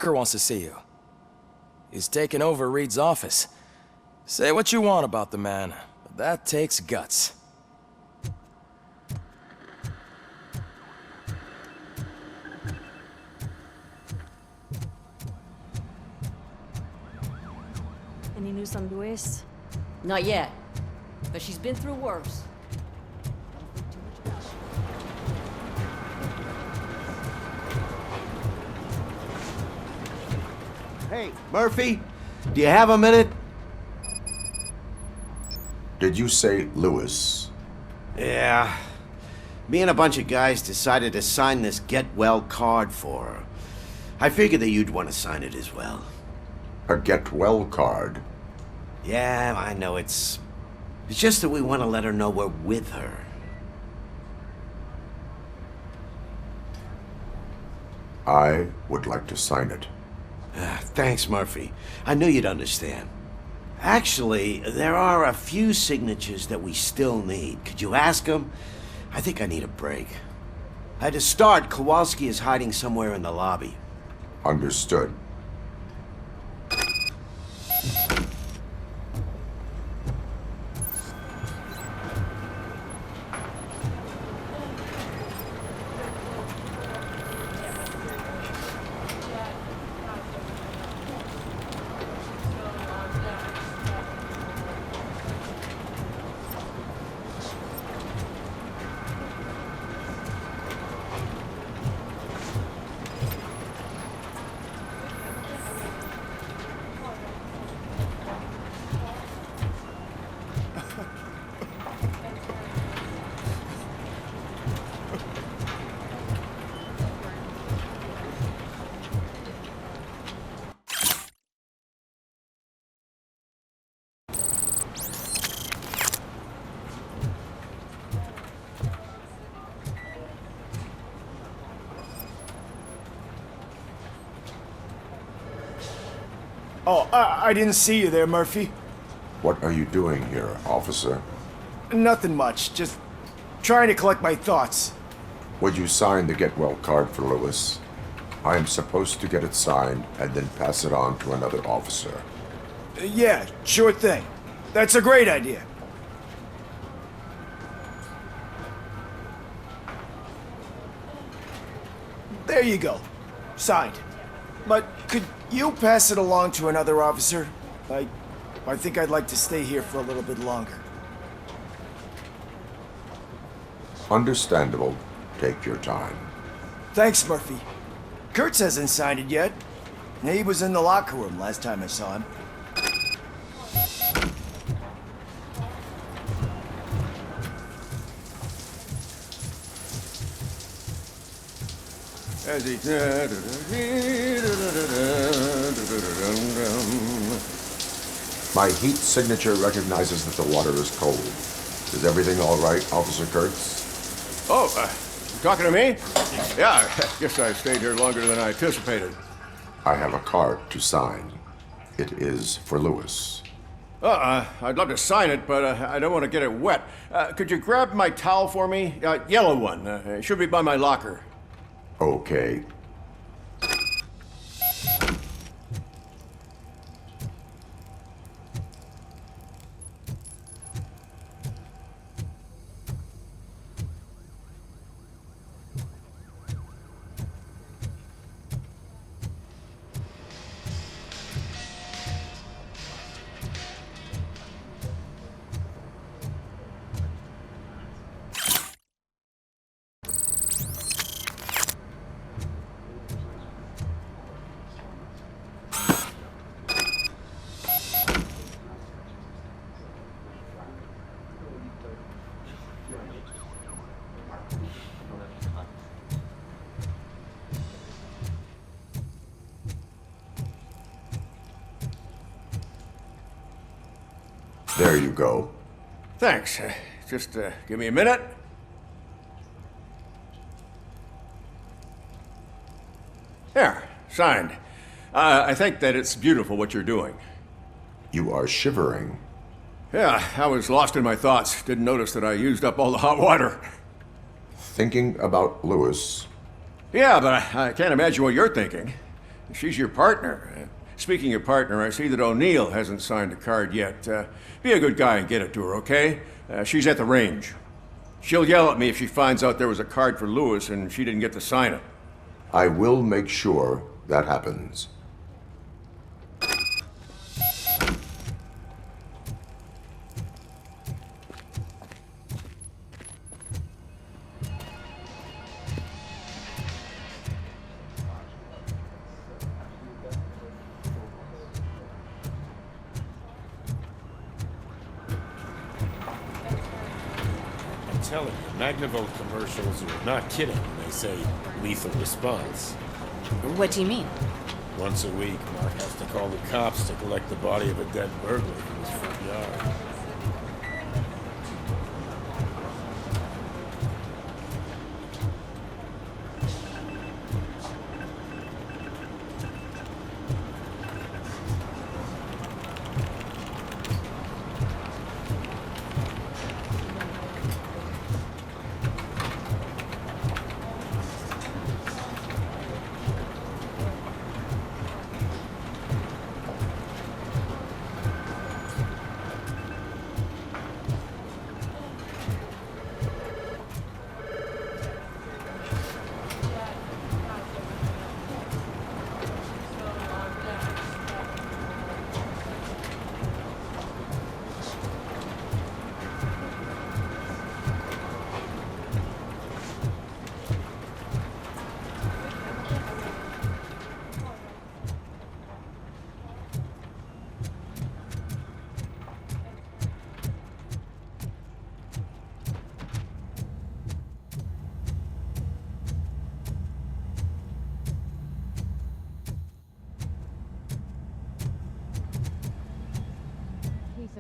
Walker wants to see you. He's taken over Reed's office. Say what you want about the man, but that takes guts. Any news on Luis? Not yet, but she's been through worse. Hey, Murphy, do you have a minute? Did you say Lewis? Yeah. Me and a bunch of guys decided to sign this get well card for her. I figured that you'd want to sign it as well. A get well card? Yeah, I know it's just that we want to let her know we're with her. I would like to sign it. Thanks, Murphy. I knew you'd understand. Actually, there are a few signatures that we still need. Could you ask them? I think I need a break. To start, Kowalski is hiding somewhere in the lobby. Understood. Oh, I didn't see you there, Murphy. What are you doing here, officer? Nothing much, just trying to collect my thoughts. Would you sign the get well card for Lewis? I am supposed to get it signed and then pass it on to another officer. Yeah, sure thing. That's a great idea. There you go. Signed. But could you pass it along to another officer? I think I'd like to stay here for a little bit longer. Understandable. Take your time. Thanks, Murphy. Kurtz hasn't signed it yet. He was in the locker room last time I saw him. My heat signature recognizes that the water is cold. Is everything all right, Officer Kurtz? Oh, you talking to me? Yeah, I guess I stayed here longer than I anticipated. I have a card to sign. It is for Lewis. I'd love to sign it, but I don't want to get it wet. Could you grab my towel for me? Yellow one. It should be by my locker. Okay. There you go. Thanks. Just give me a minute. There, signed. I think that it's beautiful what you're doing. You are shivering. Yeah, I was lost in my thoughts. Didn't notice that I used up all the hot water. Thinking about Lewis. Yeah, but I can't imagine what you're thinking. She's your partner. Speaking of partner, I see that O'Neill hasn't signed a card yet. Be a good guy and get it to her, okay? She's at the range. She'll yell at me if she finds out there was a card for Lewis and she didn't get to sign it. I will make sure that happens. I'm telling you, Magnavolt commercials are not kidding when they say lethal response. What do you mean? Once a week, Mark has to call the cops to collect the body of a dead burglar from his front yard.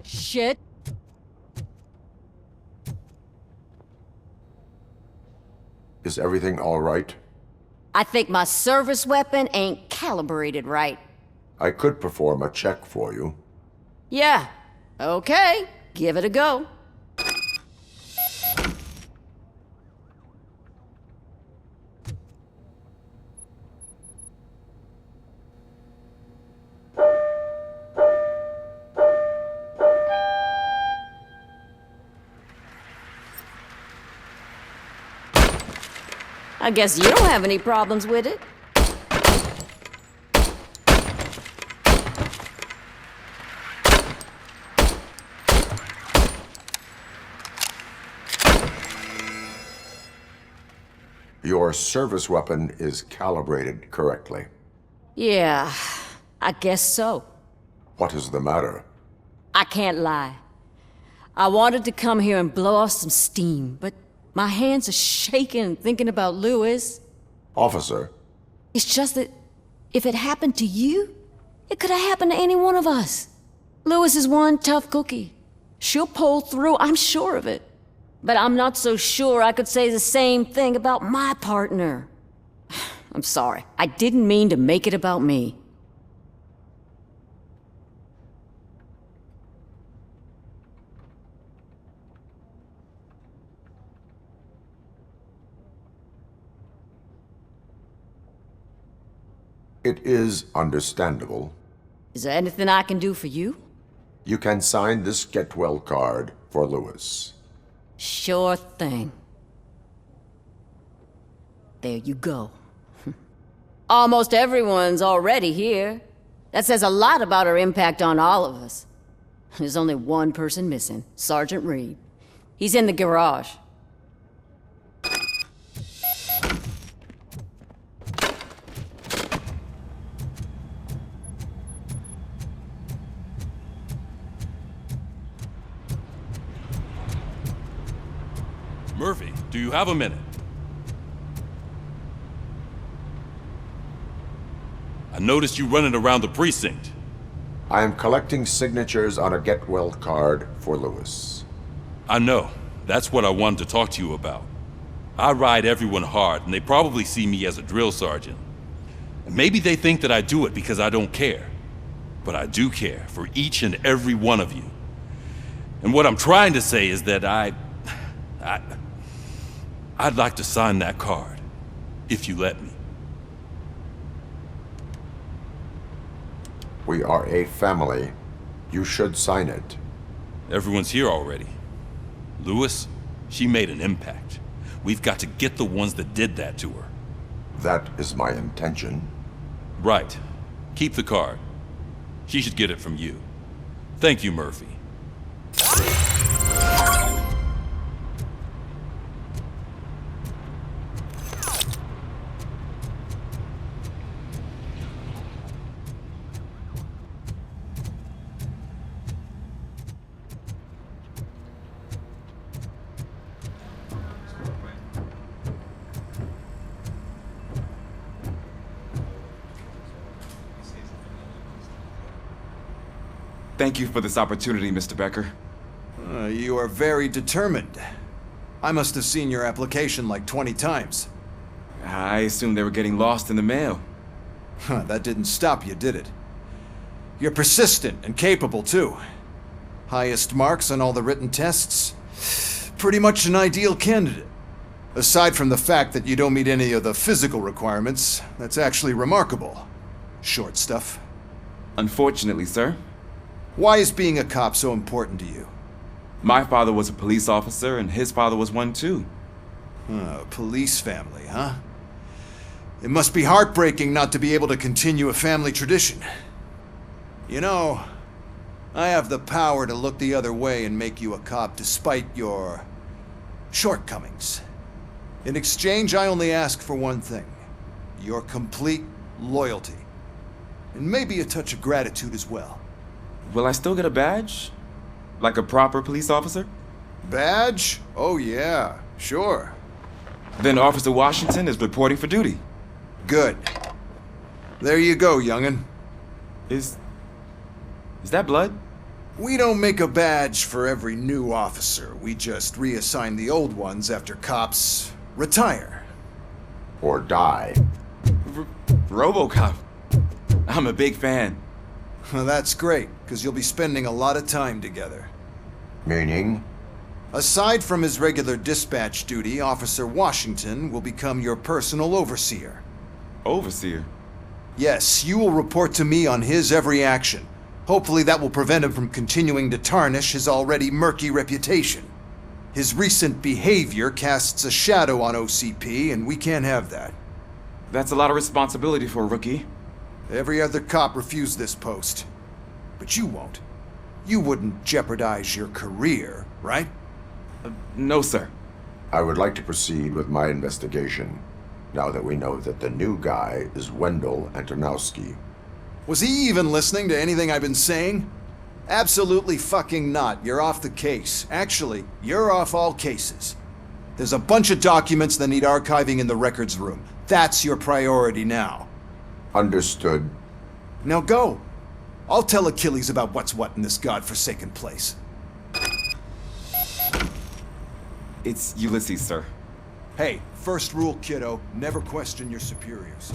Shit. Is everything all right? I think my service weapon ain't calibrated right. I could perform a check for you. Yeah. Okay. Give it a go. I guess you don't have any problems with it. Your service weapon is calibrated correctly. Yeah, I guess so. What is the matter? I can't lie. I wanted to come here and blow off some steam, but my hands are shaking thinking about Lewis. Officer, It's just that if it happened to you, it could have happened to any one of us. Lewis is one tough cookie. She'll pull through, I'm sure of it. But I'm not so sure I could say the same thing about my partner. I'm sorry. I didn't mean to make it about me. it is understandable. Is there anything I can do for you? You can sign this get well card for Lewis. Sure thing. There you go. Almost everyone's already here. That says a lot about her impact on all of us. There's only one person missing, Sergeant Reed. He's in the garage. Murphy, do you have a minute? I noticed you running around the precinct. I am collecting signatures on a get well card for Lewis. I know. That's what I wanted to talk to you about. I ride everyone hard, and they probably see me as a drill sergeant. And maybe they think that I do it because I don't care. But I do care for each and every one of you. And what I'm trying to say is that I'd like to sign that card, if you let me. We are a family. You should sign it. Everyone's here already. Lewis, she made an impact. We've got to get the ones that did that to her. That is my intention. Right. Keep the card. She should get it from you. Thank you, Murphy. Thank you for this opportunity, Mr. Becker. You are very determined. I must have seen your application like 20 times. I assumed they were getting lost in the mail. That didn't stop you, did it? You're persistent and capable, too. Highest marks on all the written tests. Pretty much an ideal candidate. Aside from the fact that you don't meet any of the physical requirements, that's actually remarkable. Short stuff. Unfortunately, sir. Why is being a cop so important to you? My father was a police officer, and his father was one too. Police family, huh? It must be heartbreaking not to be able to continue a family tradition. You know, I have the power to look the other way and make you a cop despite your shortcomings. In exchange, I only ask for one thing. Your complete loyalty. And maybe a touch of gratitude as well. Will I still get a badge? Like a proper police officer? Badge? Oh yeah, sure. Then Officer Washington is reporting for duty. Good. There you go, young'un. Is that blood? We don't make a badge for every new officer. We just reassign the old ones after cops retire. Or die. Robocop. I'm a big fan. That's great, because you'll be spending a lot of time together. Meaning? Aside from his regular dispatch duty, Officer Washington will become your personal overseer. Overseer? Yes, you will report to me on his every action. Hopefully that will prevent him from continuing to tarnish his already murky reputation. His recent behavior casts a shadow on OCP, and we can't have that. That's a lot of responsibility for a rookie. Every other cop refused this post. But you won't. You wouldn't jeopardize your career, right? No, sir. I would like to proceed with my investigation, now that we know that the new guy is Wendell Antonowski. Was he even listening to anything I've been saying? Absolutely fucking not. You're off the case. Actually, you're off all cases. There's a bunch of documents that need archiving in the records room. That's your priority now. Understood. Now go. I'll tell Achilles about what's what in this godforsaken place. It's Ulysses, sir. Hey, first rule, kiddo, never question your superiors.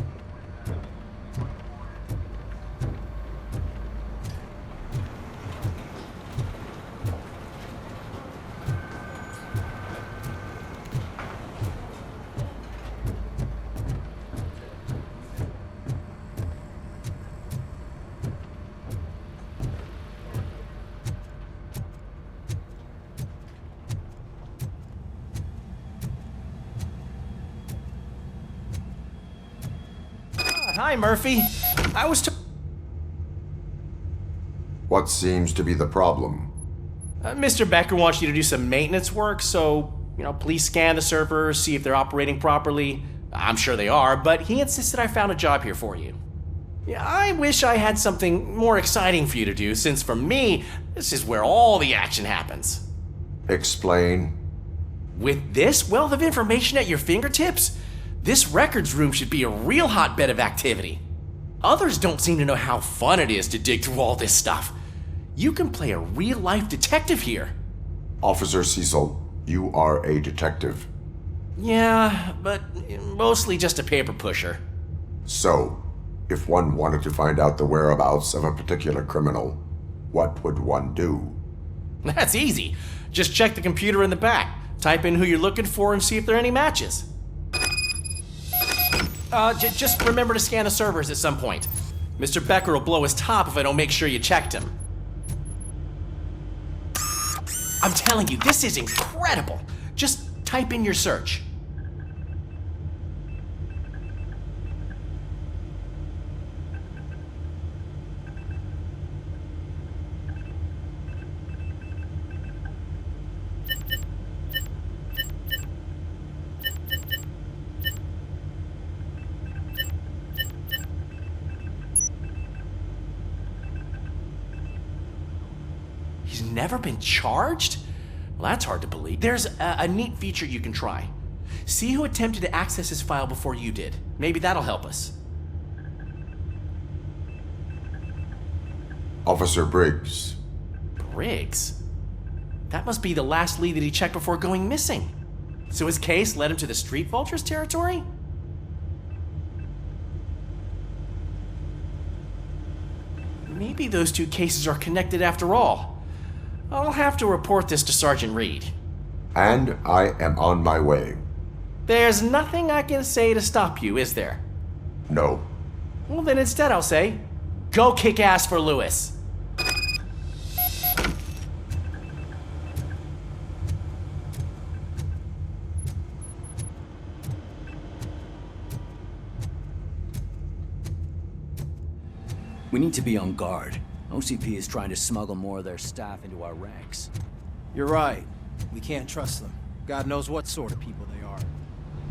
Hi, Murphy. I was What seems to be the problem? Mr. Becker wants you to do some maintenance work, so, please scan the servers, see if they're operating properly. I'm sure they are, but he insisted I found a job here for you. Yeah, I wish I had something more exciting for you to do, since for me, this is where all the action happens. Explain. With this wealth of information at your fingertips, this records room should be a real hotbed of activity. Others don't seem to know how fun it is to dig through all this stuff. You can play a real-life detective here. Officer Cecil, you are a detective. Yeah, but mostly just a paper pusher. So, if one wanted to find out the whereabouts of a particular criminal, what would one do? That's easy. Just check the computer in the back, type in who you're looking for, and see if there are any matches. Just remember to scan the servers at some point. Mr. Becker will blow his top if I don't make sure you checked him. I'm telling you, this is incredible. Just type in your search. He's never been charged? Well, that's hard to believe. There's a neat feature you can try. See who attempted to access his file before you did. Maybe that'll help us. Officer Briggs. Briggs? That must be the last lead that he checked before going missing. So his case led him to the Street Vultures territory? Maybe those two cases are connected after all. I'll have to report this to Sergeant Reed. And I am on my way. There's nothing I can say to stop you, is there? No. Well, then instead I'll say, go kick ass for Lewis. We need to be on guard. OCP is trying to smuggle more of their staff into our ranks. You're right. We can't trust them. God knows what sort of people they are.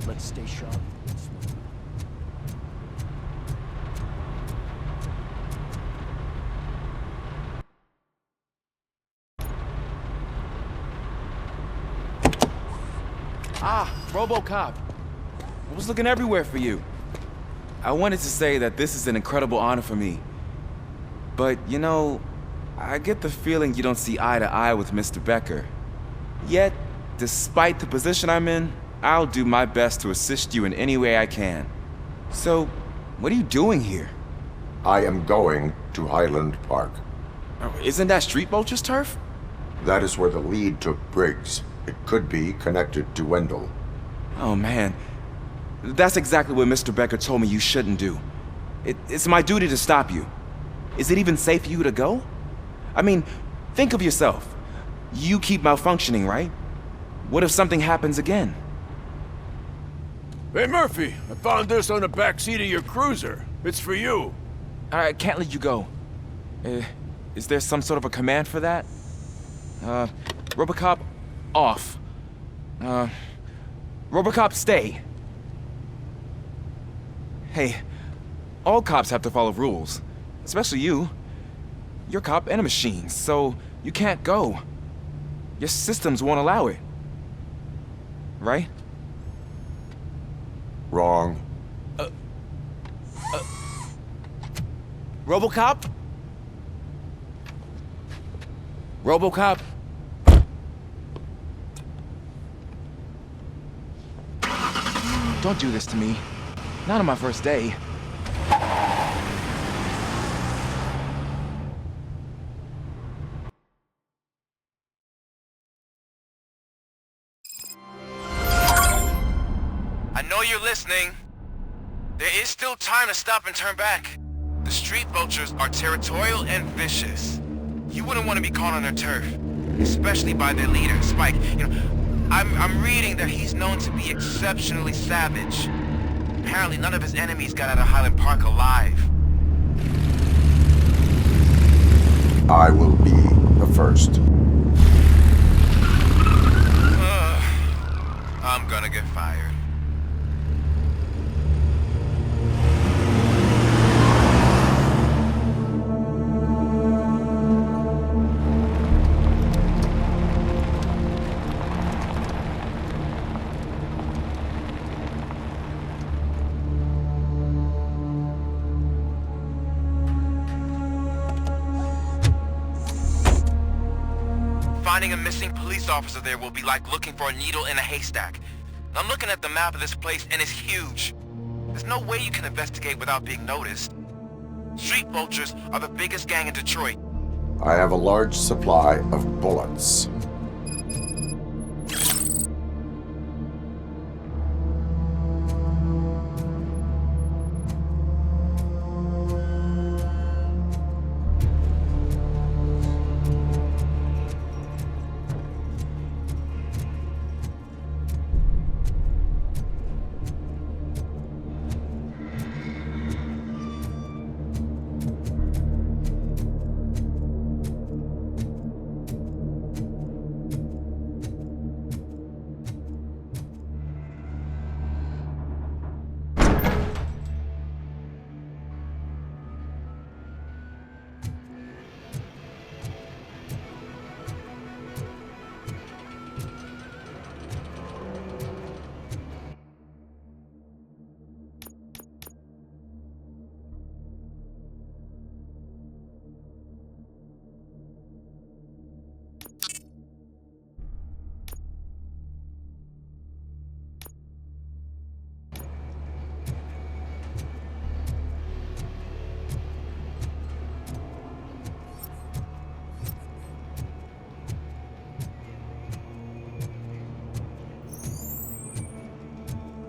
Let's stay sharp and smooth. Ah, Robocop. I was looking everywhere for you. I wanted to say that this is an incredible honor for me. But, you know, I get the feeling you don't see eye to eye with Mr. Becker. Yet, despite the position I'm in, I'll do my best to assist you in any way I can. So, what are you doing here? I am going to Highland Park. Isn't that Street Vulture's turf? That is where the lead took Briggs. It could be connected to Wendell. Oh, man. That's exactly what Mr. Becker told me you shouldn't do. It's my duty to stop you. Is it even safe for you to go? I mean, think of yourself. You keep malfunctioning, right? What if something happens again? Hey, Murphy, I found this on the back seat of your cruiser. It's for you. I can't let you go. Is there some sort of a command for that? Robocop, off. Robocop, stay. Hey, all cops have to follow rules. Especially you. You're a cop and a machine, so you can't go. Your systems won't allow it. Right? Wrong. Robocop? Robocop? Don't do this to me. Not on my first day. I know you're listening. There is still time to stop and turn back. The Street Vultures are territorial and vicious. You wouldn't want to be caught on their turf, especially by their leader, Spike. You know, I'm reading that he's known to be exceptionally savage. Apparently none of his enemies got out of Highland Park alive. I will be the first. I'm gonna get fired. Finding a missing police officer there will be like looking for a needle in a haystack. I'm looking at the map of this place and it's huge. There's no way you can investigate without being noticed. Street Vultures are the biggest gang in Detroit. I have a large supply of bullets.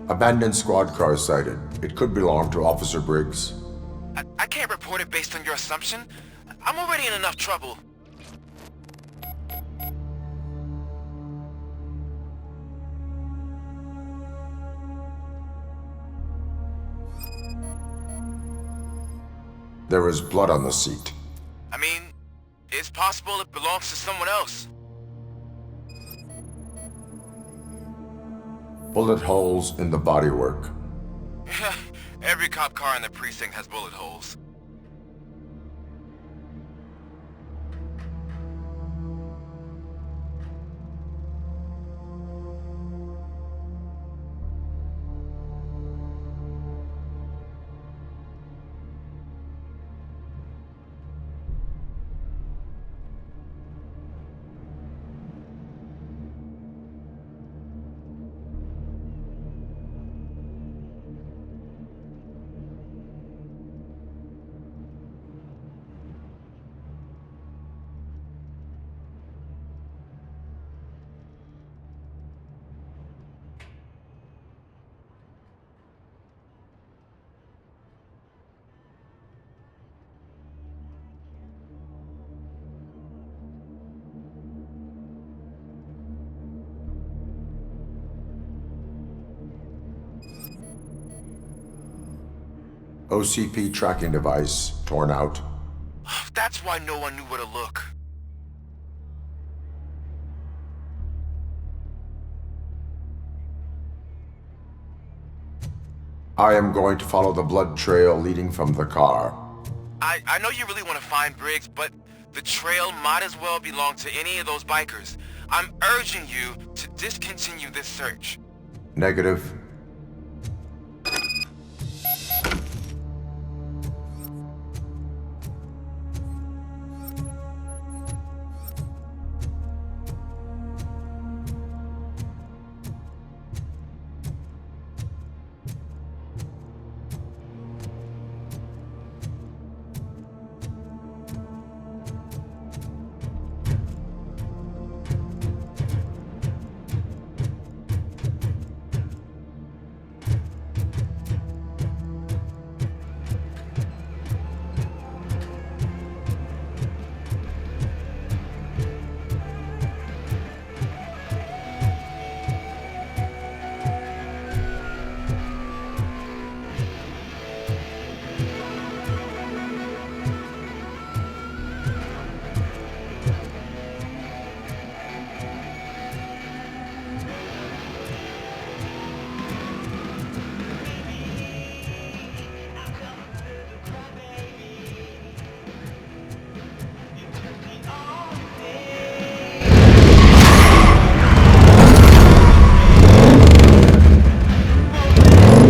Abandoned squad car sighted. It could belong to Officer Briggs. I can't report it based on your assumption. I'm already in enough trouble. There is blood on the seat. I mean, it's possible it belongs to someone else. Bullet holes in the bodywork. Every cop car in the precinct has bullet holes. OCP tracking device torn out. That's why no one knew where to look. I am going to follow the blood trail leading from the car. I know you really want to find Briggs, but the trail might as well belong to any of those bikers. I'm urging you to discontinue this search. Negative.